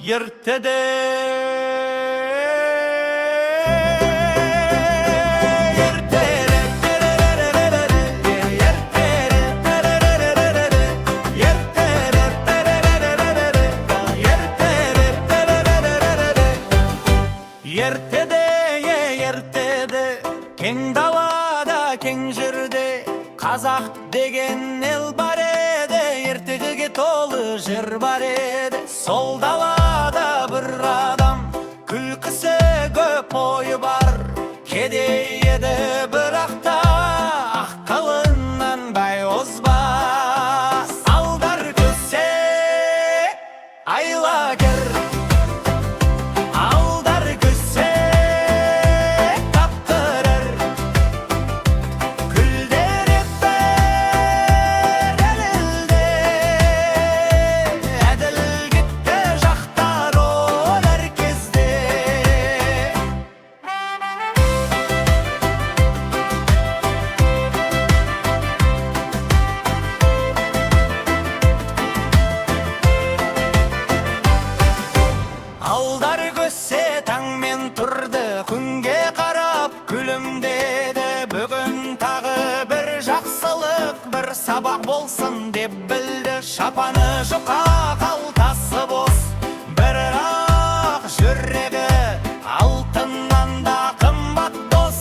ертеде ертеде кең далада кең жерде қазақ деген ел бар еді, ертегіге толы жыр бар еді. Сол далада бір адам, күлкісі көп ойы бар, кедей еді бірақ та ақ қылынан бай озбас. Алдар көсе айлакер, алдар көсе таңмен тұрды, күнге қарап күлімдеді. Бүгін тағы бір жақсылық, бір сабақ болсын деп білді. Шапаны жұқа, қалтасы бос, бірақ жүрегі алтыннан да қымбат дос.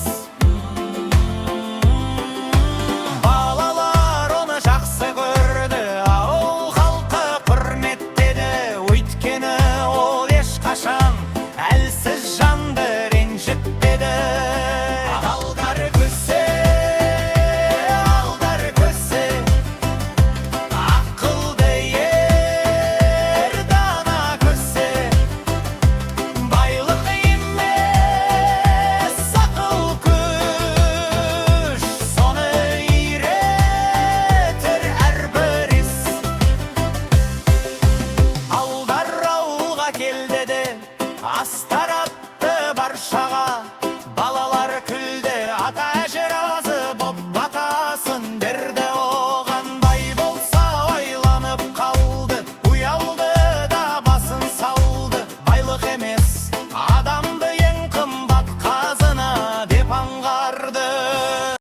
Балалар оны жақсы көрді, ауыл халқы құрметтеді, өйткені қашан әлсіз жанды ренжітпеді. Алдар көсе ақылды ер, дана көсе байлық емес ақыл күш, соны үйретер әрбір іс. Алдар ауылға келді де аста